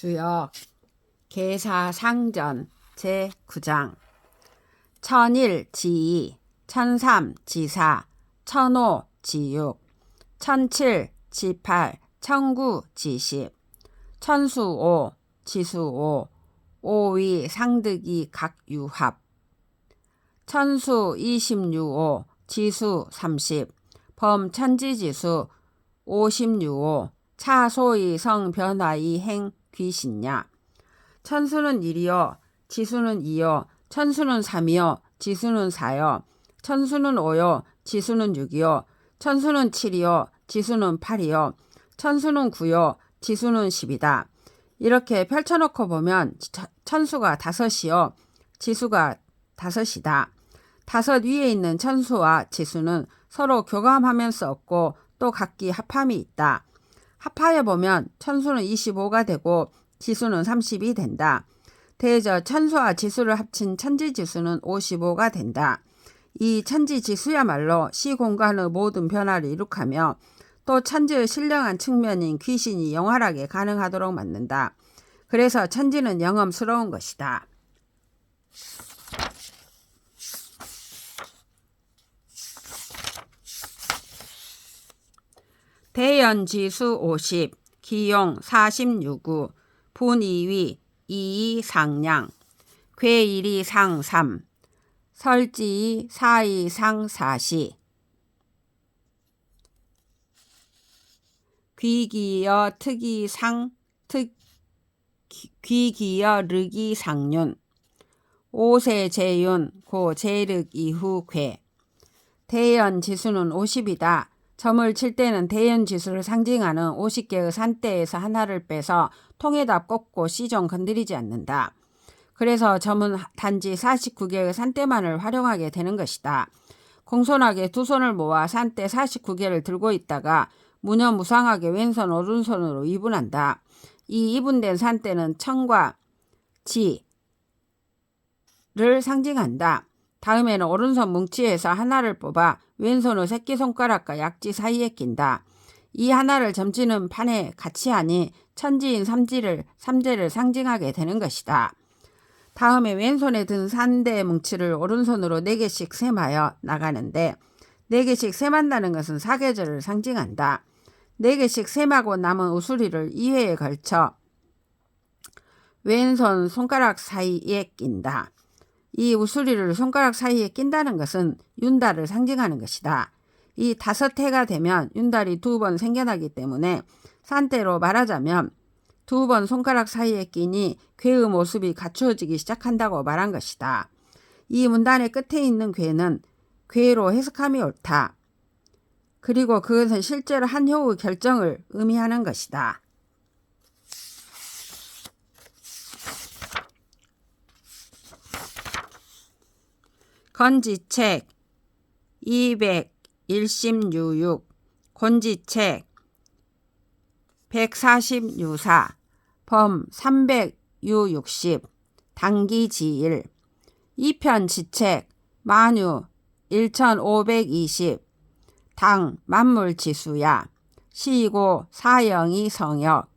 주역 계사상전 제9장 천일 지이 천삼 지사 천오 지육 천칠 지팔 천구 지십 천수오 지수오 오위 상득이 각유합 천수 26오 지수 30 범천지지수 56오 차소이 성변화이 행 귀신냐. 천수는 1이요 지수는 2요 천수는 3이요 지수는 4요 천수는 5요 지수는 6이요 천수는 7이요 지수는 8이요 천수는 9요 지수는 10이다. 이렇게 펼쳐놓고 보면 천수가 5이요 지수가 5이다. 5 위에 있는 천수와 지수는 서로 교감하면서 없고 또 각기 합함이 있다. 합하여 보면 천수는 25가 되고 지수는 30이 된다. 대저 천수와 지수를 합친 천지지수는 55가 된다. 이 천지지수야말로 시공간의 모든 변화를 이룩하며 또 천지의 신령한 측면인 귀신이 영활하게 가능하도록 만든다. 그래서 천지는 영험스러운 것이다. 대연지수 50, 기용 46우, 분이위 2이 상량, 괴일이 상 3, 설지이 4이 상 4시, 귀기여 특이 상 귀기여 르기 상륜, 오세 제윤 고 제륵 이후 괴. 대연지수는 50이다. 점을 칠 때는 대연지수를 상징하는 50개의 산대에서 하나를 빼서 통에다 꽂고 시종 건드리지 않는다. 그래서 점은 단지 49개의 산대만을 활용하게 되는 것이다. 공손하게 두 손을 모아 산대 49개를 들고 있다가 무념무상하게 왼손 오른손으로 이분한다. 이 이분된 산대는 천과 지를 상징한다. 다음에는 오른손 뭉치에서 하나를 뽑아 왼손의 새끼손가락과 약지 사이에 낀다. 이 하나를 점치는 판에 같이 하니 천지인 삼재를 상징하게 되는 것이다. 다음에 왼손에 든 산대 뭉치를 오른손으로 4개씩 셈하여 나가는데 4개씩 셈한다는 것은 사계절을 상징한다. 4개씩 셈하고 남은 우수리를 2회에 걸쳐 왼손 손가락 사이에 낀다. 이 우수리를 손가락 사이에 낀다는 것은 윤달을 상징하는 것이다. 이 5해가 되면 윤달이 2번 생겨나기 때문에 산대로 말하자면 2번 손가락 사이에 끼니 괴의 모습이 갖추어지기 시작한다고 말한 것이다. 이 문단의 끝에 있는 괴는 괴로 해석함이 옳다. 그리고 그것은 실제로 한 효의 결정을 의미하는 것이다. 건지책 200일심유육 곤지책 140유사 범 300유60 당기지일 2편지책 만유 1520 당 만물지수야 시고 사영이 성역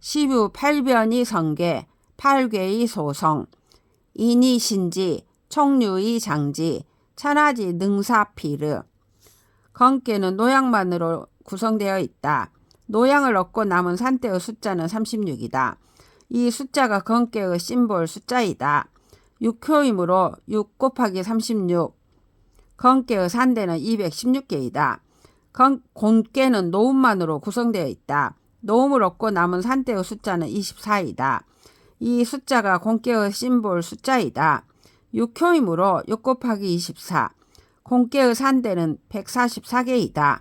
시부 8변이 성계 8괴의 소성 인이 신지 총류의 장지, 천하지 능사피르. 건께는 노양만으로 구성되어 있다. 노양을 얻고 남은 산대의 숫자는 36이다. 이 숫자가 건께의 심볼 숫자이다. 6효이므로 6 곱하기 36. 건께의 산대는 216개이다. 곤께는 노음만으로 구성되어 있다. 노음을 얻고 남은 산대의 숫자는 24이다. 이 숫자가 곤께의 심볼 숫자이다. 6효이므로 6 곱하기 24. 곤께의 산대는 144개이다.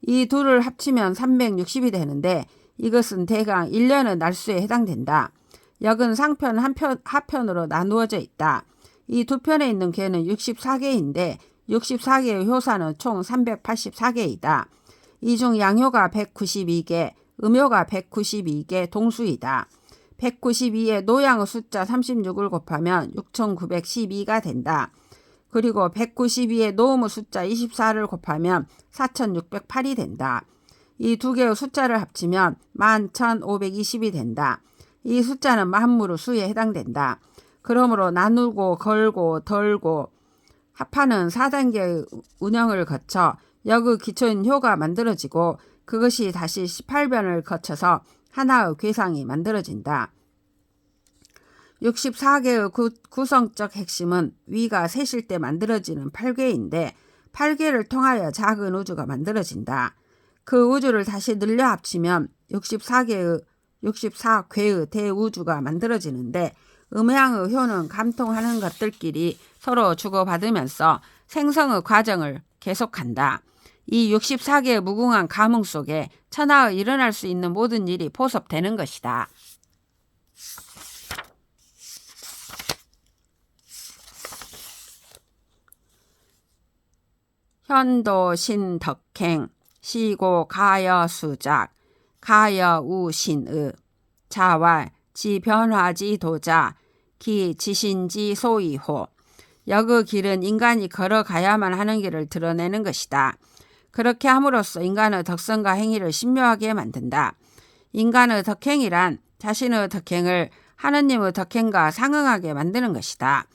이 둘을 합치면 360이 되는데 이것은 대강 1년의 날수에 해당된다. 역은 상편 하편으로 나누어져 있다. 이 두 편에 있는 괴는 64개인데 64개의 효사는 총 384개이다. 이 중 양효가 192개, 음효가 192개 동수이다. 192에 노양의 숫자 36을 곱하면 6912가 된다. 그리고 192에 노음의 숫자 24를 곱하면 4608이 된다. 이 두 개의 숫자를 합치면 11520이 된다. 이 숫자는 만무로 수에 해당된다. 그러므로 나누고 걸고 덜고 합하는 4단계의 운영을 거쳐 역의 기초인 효가 만들어지고 그것이 다시 18변을 거쳐서 하나의 괴상이 만들어진다. 64개의 구성적 핵심은 위가 셋일 때 만들어지는 8궤인데 8궤를 통하여 작은 우주가 만들어진다. 그 우주를 다시 늘려 합치면 64궤의 대우주가 만들어지는데 음양의 효는 감통하는 것들끼리 서로 주고받으면서 생성의 과정을 계속한다. 이 64개의 무궁한 가문 속에 천하의 일어날 수 있는 모든 일이 포섭되는 것이다. 현도신덕행 시고 가여수작 가여우신의 자왈 지변화지 도자 기 지신지 소이호. 역의 길은 인간이 걸어가야만 하는 길을 드러내는 것이다. 그렇게 함으로써 인간의 덕성과 행위를 신묘하게 만든다. 인간의 덕행이란 자신의 덕행을 하느님의 덕행과 상응하게 만드는 것이다.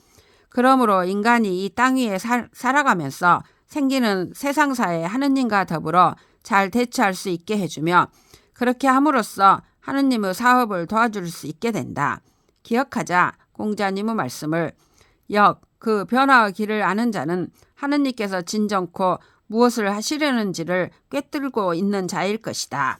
그러므로 인간이 이 땅 위에 살아가면서 생기는 세상사에 하느님과 더불어 잘 대처할 수 있게 해주며 그렇게 함으로써 하느님의 사업을 도와줄 수 있게 된다. 기억하자 공자님의 말씀을 그 변화의 길을 아는 자는 하느님께서 진정코 무엇을 하시려는지를 꿰뚫고 있는 자일 것이다.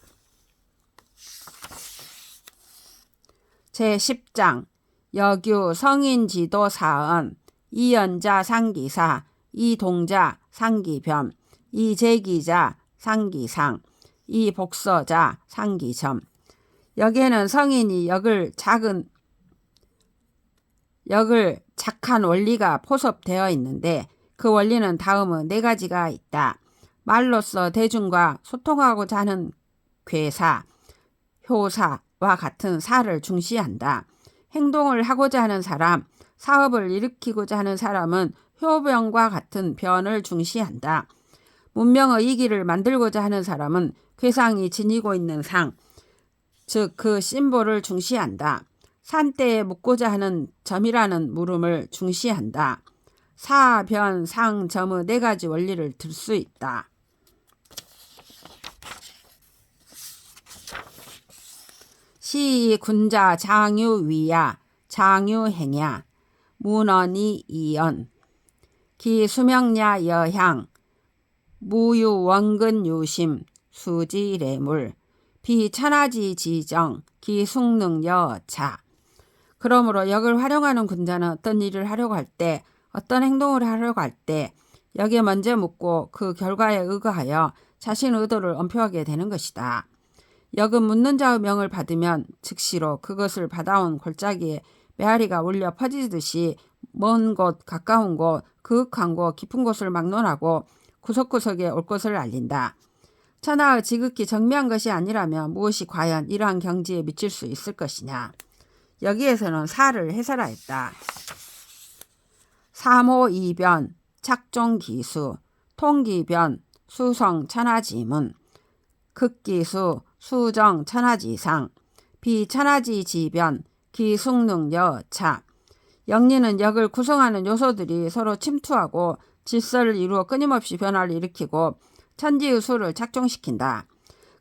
제10장 여규 성인지도 사언 이연자 상기사 이동자 상기변 이제기자 상기상 이복서자 상기점. 여기에는 성인이 역을 작한 원리가 포섭되어 있는데 그 원리는 다음의 4가지가 있다. 말로써 대중과 소통하고자 하는 괴사, 효사와 같은 사를 중시한다. 행동을 하고자 하는 사람, 사업을 일으키고자 하는 사람은 효병과 같은 변을 중시한다. 문명의 이기를 만들고자 하는 사람은 괴상이 지니고 있는 상, 즉 그 심볼을 중시한다. 산대에 묻고자 하는 점이라는 물음을 중시한다. 사, 변, 상, 점의 4가지 원리를 들 수 있다. 시 군자 장유위야 장유행야 문언이 이연 기수명야 여향 무유원근유심 수지래물 비천하지 지정 기숙능여차. 그러므로 역을 활용하는 군자는 어떤 일을 하려고 할 때 어떤 행동을 하려고 할 때 역에 먼저 묻고 그 결과에 의거하여 자신의 의도를 엄표하게 되는 것이다. 역은 묻는 자의 명을 받으면 즉시로 그것을 받아온 골짜기에 메아리가 울려 퍼지듯이 먼 곳, 가까운 곳, 그윽한 곳, 깊은 곳을 막론하고 구석구석에 올 것을 알린다. 천하의 지극히 정미한 것이 아니라면 무엇이 과연 이러한 경지에 미칠 수 있을 것이냐. 여기에서는 사를 해설하였다. 사모이변, 착종기수, 통기변, 수성 천하지문, 극기수, 수정 천하지상, 비천하지지변, 기숙능여차. 영리는 역을 구성하는 요소들이 서로 침투하고 질서를 이루어 끊임없이 변화를 일으키고 천지의 수를 착종시킨다.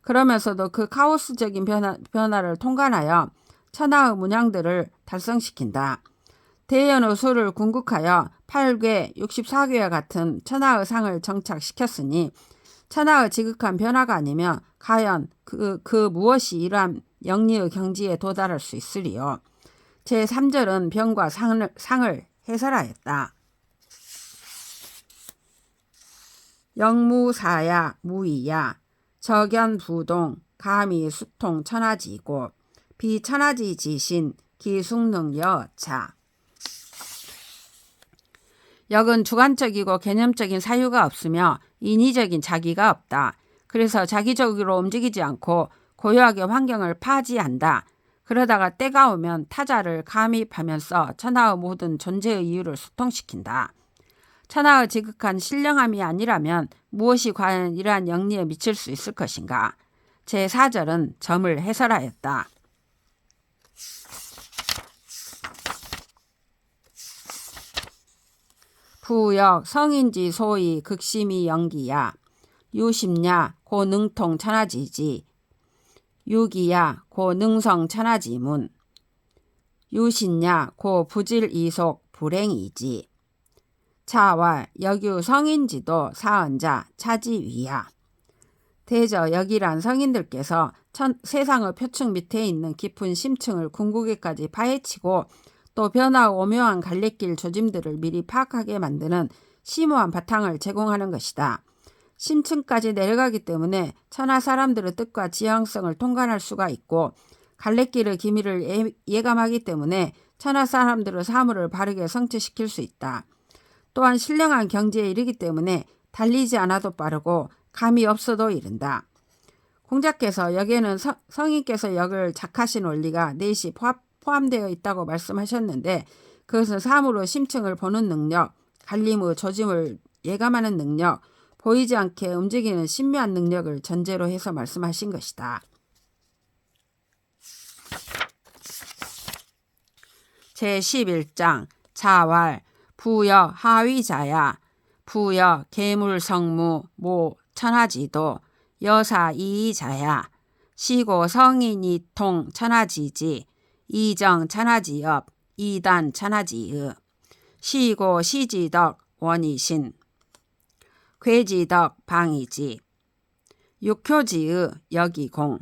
그러면서도 그 카오스적인 변화를 통관하여 천하의 문양들을 달성시킨다. 대연의 수를 궁극하여 8궤, 64궤와 같은 천하의 상을 정착시켰으니 천하의 지극한 변화가 아니면 과연 그 무엇이 이러한 영리의 경지에 도달할 수 있으리요. 제3절은 변과 상을 해설하였다. 영무사야 무이야 적연부동 가미수통 천하지고 비천하지지신 기숙능여차. 역은 주관적이고 개념적인 사유가 없으며 인위적인 자기가 없다. 그래서 자기적으로 움직이지 않고 고요하게 환경을 파지한다. 그러다가 때가 오면 타자를 감입하면서 천하의 모든 존재의 이유를 소통시킨다. 천하의 지극한 신령함이 아니라면 무엇이 과연 이러한 영리에 미칠 수 있을 것인가. 제4절은 점을 해설하였다. 부역 성인지 소위 극심히 연기야. 유심야 고 능통 천하지지. 유기야 고 능성 천하지문. 유신야 고 부질이속 불행이지. 차왈 여규 성인지도 사언자 차지위야. 대저 여기란 성인들께서 세상의 표층 밑에 있는 깊은 심층을 궁극에까지 파헤치고 또 변화하고 오묘한 갈래길 조짐들을 미리 파악하게 만드는 심오한 바탕을 제공하는 것이다. 심층까지 내려가기 때문에 천하 사람들의 뜻과 지향성을 통관할 수가 있고 갈래길의 기미를 예감하기 때문에 천하 사람들의 사물을 바르게 성취시킬 수 있다. 또한 신령한 경지에 이르기 때문에 달리지 않아도 빠르고 감이 없어도 이른다. 공자께서 여기에는 성인께서 역을 작하신 원리가 넷이 포함되어 있다고 말씀하셨는데 그것은 사물의 심층을 보는 능력, 갈림의 조짐을 예감하는 능력, 보이지 않게 움직이는 신묘한 능력을 전제로 해서 말씀하신 것이다. 제11장 자왈 부여 하위자야. 부여 계물성무 모 천하지도 여사 이이자야. 시고 성인이 통 천하지지. 이정 천하지업 이단 천하지의. 시고 시지덕 원이신. 괴지덕 방이지. 육효지의 여기공.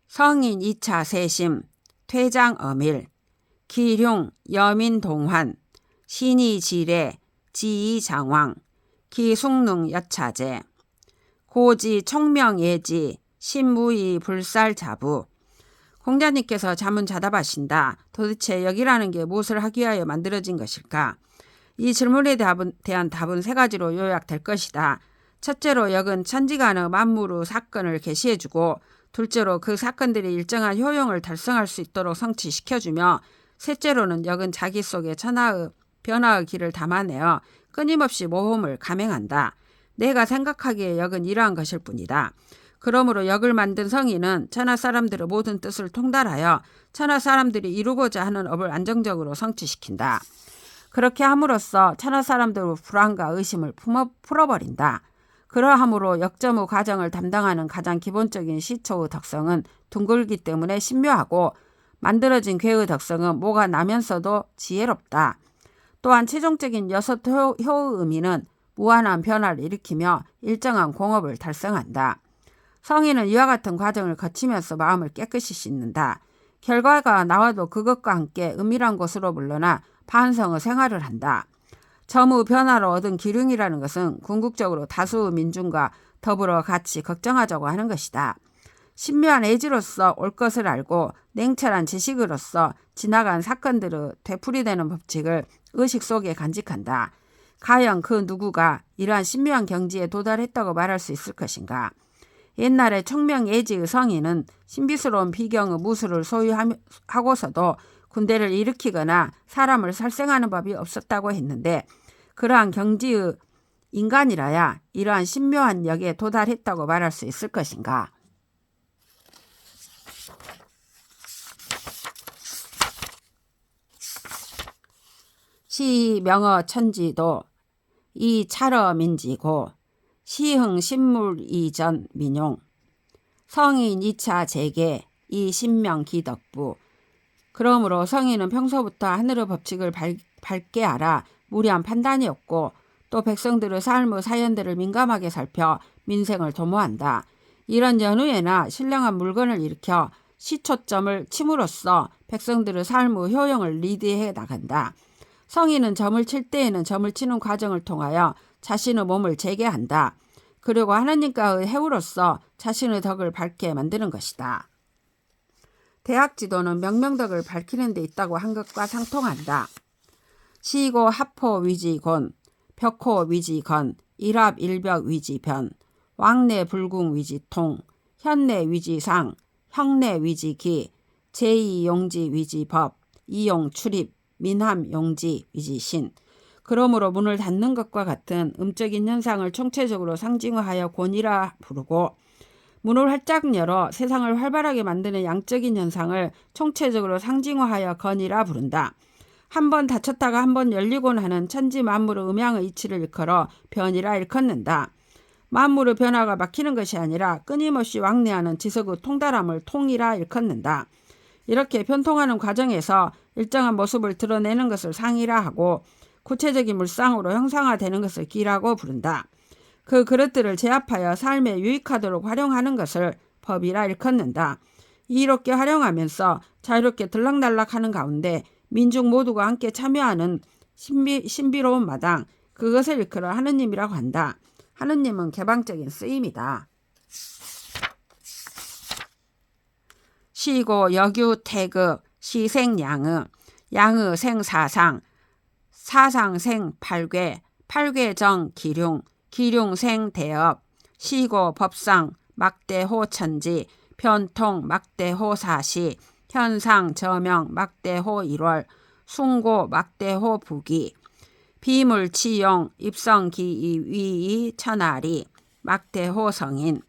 성인 2차 세심 퇴장 어밀. 기룡 여민동환. 신이지례 지이장왕. 기숙능 여차제. 고지 총명예지 신무이 불살자부. 공자님께서 자문자답하신다. 도대체 역이라는 게 무엇을 하기 위하여 만들어진 것일까? 이 질문에 대한 답은 세 가지로 요약될 것이다. 첫째로 역은 천지간의 만물의 사건을 계시해주고, 둘째로 그 사건들이 일정한 효용을 달성할 수 있도록 성취시켜주며, 셋째로는 역은 자기 속에 천하의 변화의 길을 담아내어 끊임없이 모험을 감행한다. 내가 생각하기에 역은 이러한 것일 뿐이다. 그러므로 역을 만든 성인은 천하 사람들의 모든 뜻을 통달하여 천하 사람들이 이루고자 하는 업을 안정적으로 성취시킨다. 그렇게 함으로써 천하 사람들의 불안과 의심을 풀어버린다. 그러함으로 역점의 과정을 담당하는 가장 기본적인 시초의 덕성은 둥글기 때문에 신묘하고 만들어진 괴의 덕성은 뭐가 나면서도 지혜롭다. 또한 최종적인 여섯 효의 의미는 무한한 변화를 일으키며 일정한 공업을 달성한다. 성인은 이와 같은 과정을 거치면서 마음을 깨끗이 씻는다. 결과가 나와도 그것과 함께 은밀한 곳으로 물러나 반성의 생활을 한다. 점의 변화로 얻은 기륭이라는 것은 궁극적으로 다수의 민중과 더불어 같이 걱정하자고 하는 것이다. 신묘한 애지로서 올 것을 알고 냉철한 지식으로서 지나간 사건들의 되풀이되는 법칙을 의식 속에 간직한다. 과연 그 누구가 이러한 신묘한 경지에 도달했다고 말할 수 있을 것인가? 옛날에 총명예지의 성인은 신비스러운 비경의 무술을 소유하고서도 군대를 일으키거나 사람을 살생하는 법이 없었다고 했는데 그러한 경지의 인간이라야 이러한 신묘한 역에 도달했다고 말할 수 있을 것인가? 시 명어 천지도 이 차러 민지고 시흥 신물 이전 민용. 성인 2차 재계 이 신명 기덕부. 그러므로 성인은 평소부터 하늘의 법칙을 밝게 알아 무리한 판단이 없고 또 백성들의 삶의 사연들을 민감하게 살펴 민생을 도모한다. 이런 연후에나 신령한 물건을 일으켜 시초점을 침으로써 백성들의 삶의 효용을 리드해 나간다. 성인은 점을 칠 때에는 점을 치는 과정을 통하여 자신의 몸을 재개한다. 그리고 하나님과의 해우로서 자신의 덕을 밝게 만드는 것이다. 대학 지도는 명명덕을 밝히는 데 있다고 한 것과 상통한다. 시고 하포 위지곤, 벽호 위지건, 일합 일벽 위지변, 왕내 불궁 위지통, 현내 위지상, 형내 위지기, 제2용지 위지법, 이용 출입, 민함 용지 위지신. 그러므로 문을 닫는 것과 같은 음적인 현상을 총체적으로 상징화하여 권이라 부르고 문을 활짝 열어 세상을 활발하게 만드는 양적인 현상을 총체적으로 상징화하여 건이라 부른다. 한 번 닫혔다가 한 번 열리곤 하는 천지 만물의 음양의 이치를 일컬어 변이라 일컫는다. 만물의 변화가 막히는 것이 아니라 끊임없이 왕래하는 지석의 통달함을 통이라 일컫는다. 이렇게 변통하는 과정에서 일정한 모습을 드러내는 것을 상이라 하고 구체적인 물상으로 형상화되는 것을 기라고 부른다. 그 그릇들을 제압하여 삶에 유익하도록 활용하는 것을 법이라 일컫는다. 이롭게 활용하면서 자유롭게 들락날락하는 가운데 민중 모두가 함께 참여하는 신비로운 마당, 그것을 일컬어 하느님이라고 한다. 하느님은 개방적인 쓰임이다. 시고 여규 태극 시생양의 양의 생사상 사상생 팔괴 팔괴정 기륭 기륭생 대업 시고 법상 막대호 천지 변통 막대호 사시 현상 저명 막대호 1월 숭고 막대호 부기 비물치용 입성기이 위이 천하리 막대호 성인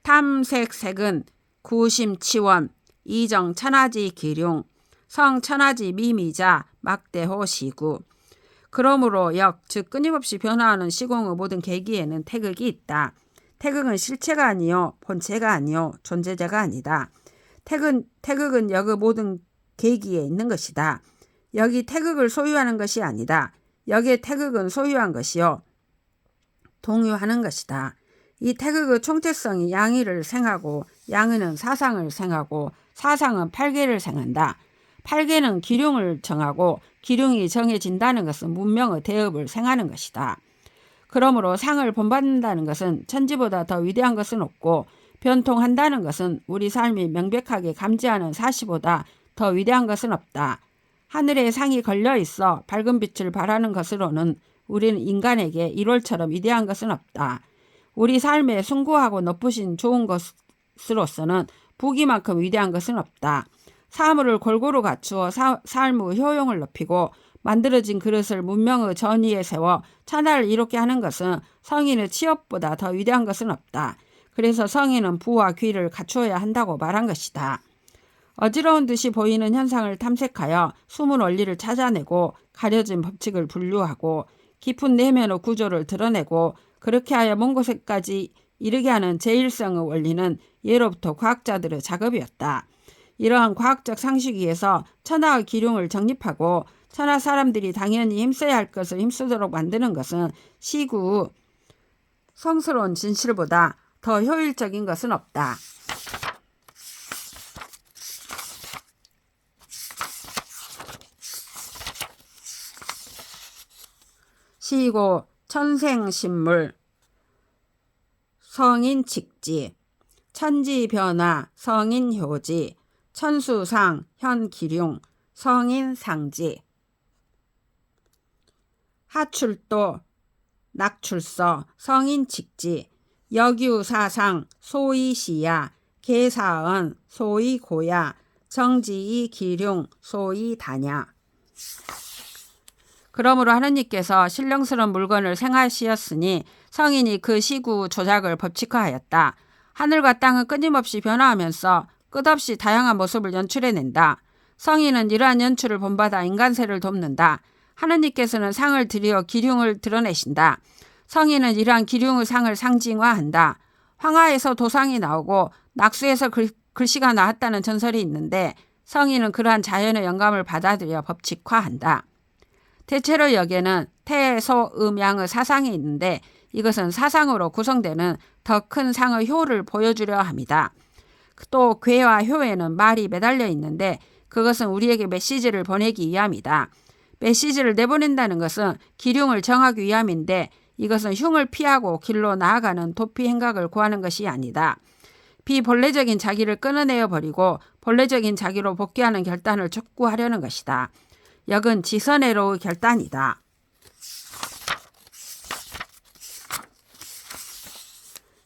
탐색색은 구심치원 이정 천하지 기륭 성 천하지 미미자 막대호 시구. 그러므로 즉 끊임없이 변화하는 시공의 모든 계기에는 태극이 있다. 태극은 실체가 아니요 본체가 아니요 존재자가 아니다. 태극은 여기 모든 계기에 있는 것이다. 여기 태극을 소유하는 것이 아니다. 여기에 태극은 소유한 것이요 동유하는 것이다. 이 태극의 총체성이 양의를 생하고 양의는 사상을 생하고 사상은 팔계를 생한다. 팔계는 기륭을 정하고 기륭이 정해진다는 것은 문명의 대업을 생하는 것이다. 그러므로 상을 본받는다는 것은 천지보다 더 위대한 것은 없고 변통한다는 것은 우리 삶이 명백하게 감지하는 사시보다 더 위대한 것은 없다. 하늘에 상이 걸려있어 밝은 빛을 발하는 것으로는 우리는 인간에게 1월처럼 위대한 것은 없다. 우리 삶에 숭고하고 높으신 좋은 것으로서는 부귀만큼 위대한 것은 없다. 사물을 골고루 갖추어 삶의 효용을 높이고 만들어진 그릇을 문명의 전위에 세워 천하를 이롭게 하는 것은 성인의 취업보다 더 위대한 것은 없다. 그래서 성인은 부와 귀를 갖추어야 한다고 말한 것이다. 어지러운 듯이 보이는 현상을 탐색하여 숨은 원리를 찾아내고 가려진 법칙을 분류하고 깊은 내면의 구조를 드러내고 그렇게 하여 먼 곳에까지 이르게 하는 제1성의 원리는 예로부터 과학자들의 작업이었다. 이러한 과학적 상식 위에서 천하의 기륭을 정립하고 천하 사람들이 당연히 힘써야 할 것을 힘쓰도록 만드는 것은 시구 성스러운 진실보다 더 효율적인 것은 없다. 시고 천생신물 성인칙지 천지변화 성인효지 천수상 현기륭 성인상지 하출도 낙출서 성인칙지 여규사상 소이시야 계사언 소이고야 정지이 기륭 소이다냐. 그러므로 하느님께서 신령스러운 물건을 생하시었으니 성인이 그 시구 조작을 법칙화하였다. 하늘과 땅은 끊임없이 변화하면서 끝없이 다양한 모습을 연출해낸다. 성인은 이러한 연출을 본받아 인간세를 돕는다. 하느님께서는 상을 들여 기륭을 드러내신다. 성인은 이러한 기륭의 상을 상징화한다. 황하에서 도상이 나오고 낙수에서 글씨가 나왔다는 전설이 있는데 성인은 그러한 자연의 영감을 받아들여 법칙화한다. 대체로 여기에는 태, 소, 음, 양의 사상이 있는데 이것은 사상으로 구성되는 더 큰 상의 효를 보여주려 합니다. 또 괴와 효에는 말이 매달려 있는데 그것은 우리에게 메시지를 보내기 위함이다. 메시지를 내보낸다는 것은 기륭을 정하기 위함인데 이것은 흉을 피하고 길로 나아가는 도피 행각을 구하는 것이 아니다. 비본래적인 자기를 끊어내어 버리고 본래적인 자기로 복귀하는 결단을 촉구하려는 것이다. 역은 지선애로의 결단이다.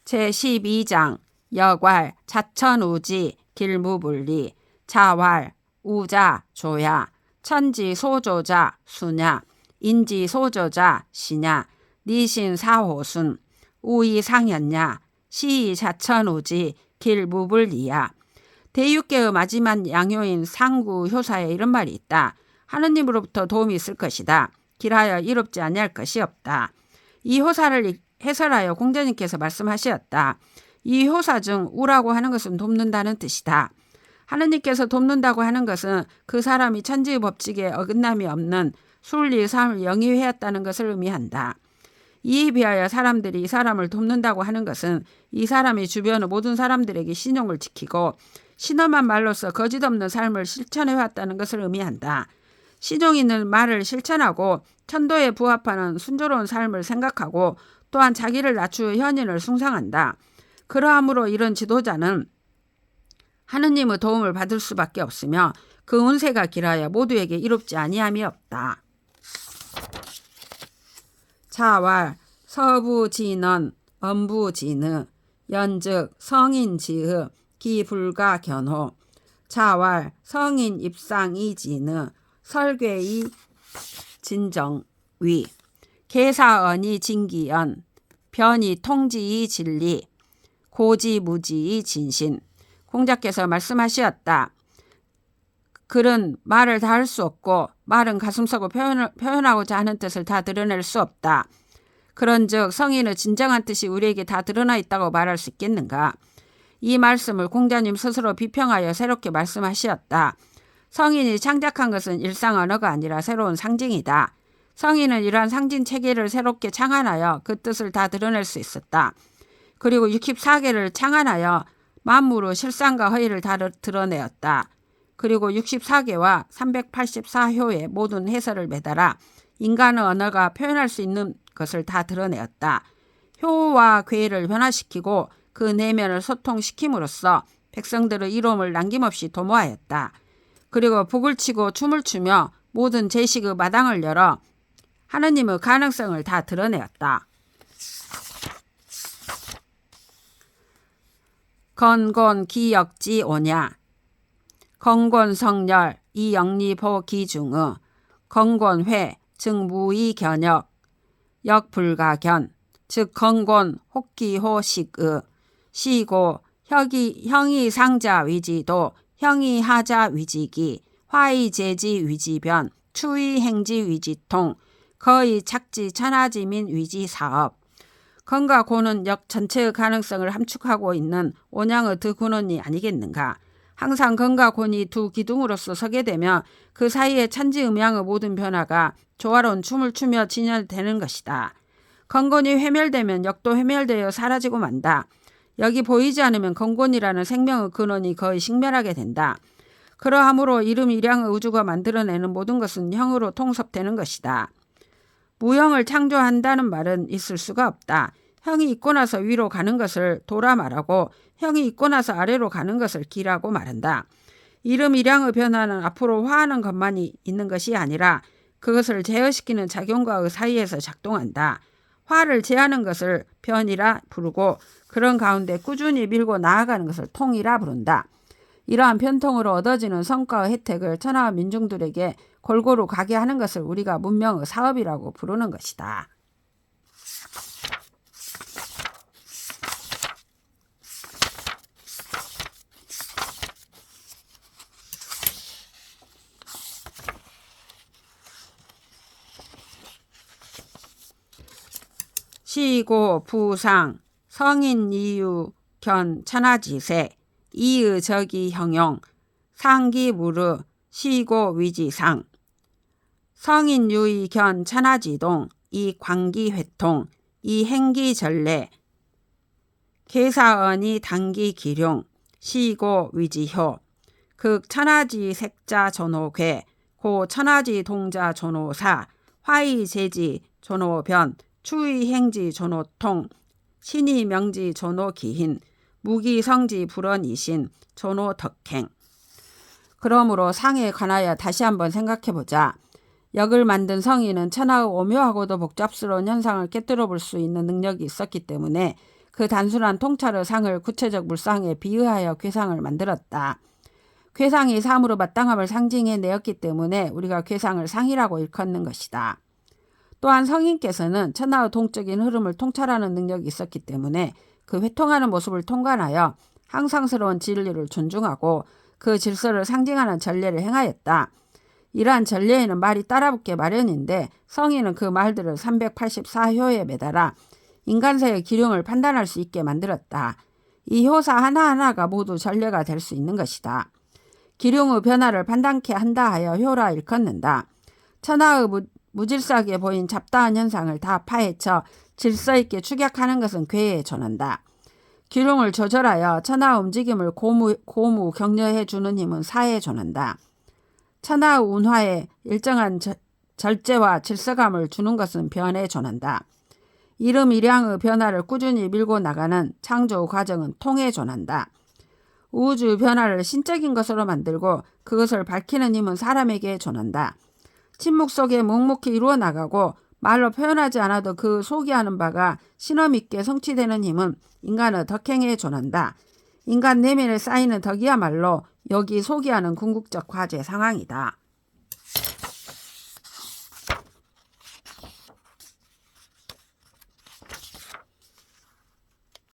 제12장 역왈 자천우지 길무분리 자왈 우자 조야 천지소조자 수냐 인지소조자 시냐 니신사호순 우이상현냐 시자천우지 길무분리야. 대육계의 마지막 양요인 상구효사에 이런 말이 있다. 하느님으로부터 도움이 있을 것이다. 길하여 이롭지 아니할 것이 없다. 이 호사를 해설하여 공자님께서 말씀하셨다. 이 호사 중 우라고 하는 것은 돕는다는 뜻이다. 하느님께서 돕는다고 하는 것은 그 사람이 천지의 법칙에 어긋남이 없는 순리의 삶을 영위하였다는 것을 의미한다. 이에 비하여 사람들이 이 사람을 돕는다고 하는 것은 이 사람이 주변의 모든 사람들에게 신용을 지키고 신엄한 말로서 거짓 없는 삶을 실천해왔다는 것을 의미한다. 신용 있는 말을 실천하고 천도에 부합하는 순조로운 삶을 생각하고 또한 자기를 낮추어 현인을 숭상한다. 그러함으로 이런 지도자는 하느님의 도움을 받을 수밖에 없으며 그 운세가 길하여 모두에게 이롭지 아니함이 없다. 자왈 서부진언 엄부진의 연즉 성인지의 기불가 견호 자왈 성인 입상이진의 설괴의 진정위 계사언이 진기연 변이 통지의 진리 고지무지의 진신. 공자께서 말씀하셨다. 글은 말을 다 할 수 없고 말은 가슴 썩고 표현하고자 하는 뜻을 다 드러낼 수 없다. 그런즉 성인의 진정한 뜻이 우리에게 다 드러나 있다고 말할 수 있겠는가. 이 말씀을 공자님 스스로 비평하여 새롭게 말씀하셨다. 성인이 창작한 것은 일상 언어가 아니라 새로운 상징이다. 성인은 이러한 상징 체계를 새롭게 창안하여 그 뜻을 다 드러낼 수 있었다. 그리고 64개를 창안하여 만물의 실상과 허위를 다 드러내었다. 그리고 64개와 384효의 모든 해설을 매달아 인간의 언어가 표현할 수 있는 것을 다 드러내었다. 효와 괴를 변화시키고 그 내면을 소통시킴으로써 백성들의 이로움을 남김없이 도모하였다. 그리고 북을 치고 춤을 추며 모든 제식의 마당을 열어 하느님의 가능성을 다 드러내었다. 건곤 기역지 오냐 건곤성렬 이영리보 기중의 건곤회 즉 무의 견역 역불가견 즉 건곤 혹기호식의 시고 형이 상자 위지도 형이 하자 위지기 화의 제지 위지변 추의 행지 위지통 거의 착지 천하지민 위지사업. 건과 고는 역 전체의 가능성을 함축하고 있는 온양의 두 근원이 아니겠는가. 항상 건과 곤이 두 기둥으로서 서게 되면 그 사이에 천지음양의 모든 변화가 조화로운 춤을 추며 진열되는 것이다. 건곤이 회멸되면 역도 회멸되어 사라지고 만다. 역이 보이지 않으면 건곤이라는 생명의 근원이 거의 식멸하게 된다. 그러함으로 이름이량의 우주가 만들어내는 모든 것은 형으로 통섭되는 것이다. 무형을 창조한다는 말은 있을 수가 없다. 형이 있고 나서 위로 가는 것을 도라 말하고 형이 있고 나서 아래로 가는 것을 기라고 말한다. 이름이량의 변화는 앞으로 화하는 것만이 있는 것이 아니라 그것을 제어시키는 작용과의 사이에서 작동한다. 화를 제하는 것을 변이라 부르고 그런 가운데 꾸준히 밀고 나아가는 것을 통이라 부른다. 이러한 변통으로 얻어지는 성과의 혜택을 천하의 민중들에게 골고루 가게 하는 것을 우리가 문명의 사업이라고 부르는 것이다. 시고 부상 성인 이유 견 천하지세 이의 적이 형용 상기무르 시고 위지상 성인 유의 견 천하지동 이 광기회통 이 행기전례 계사언이 단기 기룡 시고 위지효 극 천하지 색자 전호괴 고 천하지 동자 전호사 화의 제지 전호변 추의 행지 전호통 신이 명지 전호기힌 무기 성지 불언이신 전호덕행. 그러므로 상에 관하여 다시 한번 생각해보자. 역을 만든 성인은 천하의 오묘하고도 복잡스러운 현상을 꿰뚫어 볼 수 있는 능력이 있었기 때문에 그 단순한 통찰의 상을 구체적 물상에 비유하여 궤상을 만들었다. 궤상이 사물의 마땅함을 상징해 내었기 때문에 우리가 궤상을 상이라고 일컫는 것이다. 또한 성인께서는 천하의 동적인 흐름을 통찰하는 능력이 있었기 때문에 그 회통하는 모습을 통관하여 항상스러운 진리를 존중하고 그 질서를 상징하는 전례를 행하였다. 이러한 전례에는 말이 따라붙게 마련인데 성인은 그 말들을 384효에 매달아 인간사의 기륭을 판단할 수 있게 만들었다. 이 효사 하나하나가 모두 전례가 될 수 있는 것이다. 기륭의 변화를 판단케 한다 하여 효라 일컫는다. 천하의 무질서하게 보인 잡다한 현상을 다 파헤쳐 질서있게 추격하는 것은 괴에 전한다. 기륭을 조절하여 천하의 움직임을 고무 격려해 주는 힘은 사에 전한다. 천하의 운화에 일정한 절제와 질서감을 주는 것은 변에 전한다. 이름이량의 변화를 꾸준히 밀고 나가는 창조 과정은 통에 전한다. 우주 변화를 신적인 것으로 만들고 그것을 밝히는 힘은 사람에게 전한다. 침묵 속에 묵묵히 이루어 나가고 말로 표현하지 않아도 그 소개하는 바가 신엄있게 성취되는 힘은 인간의 덕행에 전한다. 인간 내면에 쌓이는 덕이야말로 여기 소개하는 궁극적 과제 상황이다.